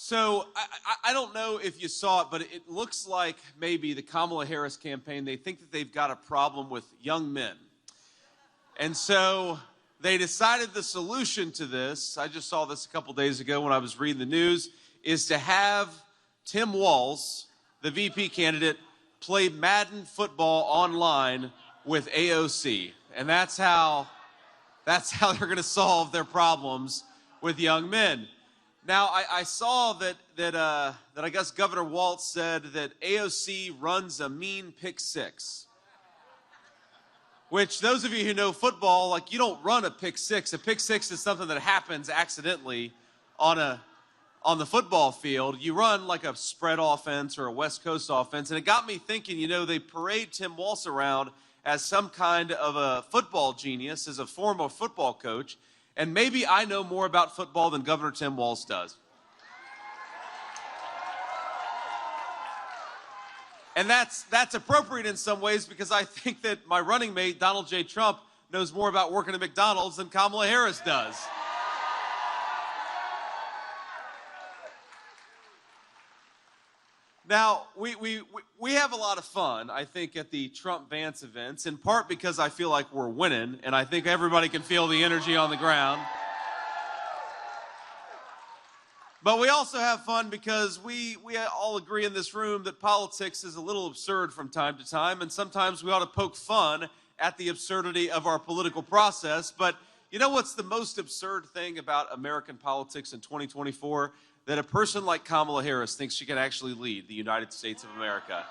So I don't know if you saw it, but it looks like maybe the Kamala Harris campaign, they think that they've got a problem with young men. And so they decided the solution to this, I just saw this a couple days ago when I was reading the news, is to have Tim Walz, the VP candidate, play Madden football online with AOC. And that's how they're going to solve their problems with young men. Now, I saw that I guess Governor Walz said that AOC runs a mean pick six. Which, those of you who know football, like, you don't run a pick six. A pick six is something that happens accidentally on the football field. You run like a spread offense or a West Coast offense. And it got me thinking, they parade Tim Walz around as some kind of a football genius, as a former football coach. And maybe I know more about football than Governor Tim Walz does. And that's appropriate in some ways, because I think that my running mate, Donald J. Trump, knows more about working at McDonald's than Kamala Harris does. Now, we have a lot of fun, I think, at the Trump-Vance events, in part because I feel like we're winning, and I think everybody can feel the energy on the ground. But we also have fun because we all agree in this room that politics is a little absurd from time to time, and sometimes we ought to poke fun at the absurdity of our political process. But you know what's the most absurd thing about American politics in 2024? That a person like Kamala Harris thinks she can actually lead the United States of America.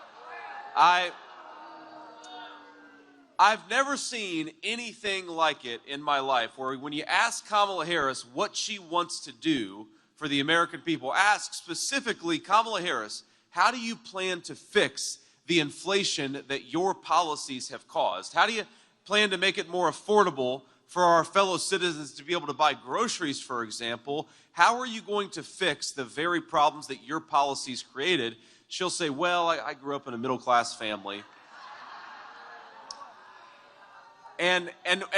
I've never seen anything like it in my life, where when you ask Kamala Harris what she wants to do for the American people, ask specifically, Kamala Harris, how do you plan to fix the inflation that your policies have caused? How do you plan to make it more affordable for our fellow citizens to be able to buy groceries, for example? How are you going to fix the very problems that your policies created? She'll say, well, I grew up in a middle-class family. And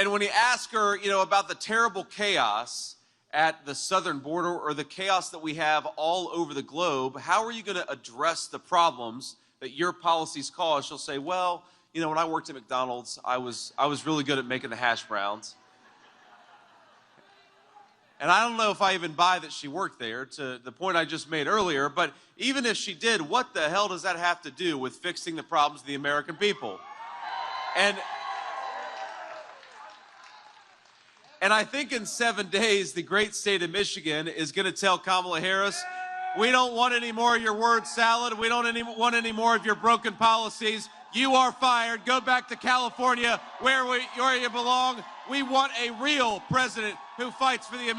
when you ask her, about the terrible chaos at the southern border, or the chaos that we have all over the globe, how are you going to address the problems that your policies cause? She'll say, well, when I worked at McDonald's, I was really good at making the hash browns. And I don't know if I even buy that she worked there, to the point I just made earlier, but even if she did, what the hell does that have to do with fixing the problems of the American people? And I think in 7 days, the great state of Michigan is going to tell Kamala Harris, we don't want any more of your word salad. We don't want any more of your broken policies. You are fired. Go back to California where you belong. We want a real president who fights for the American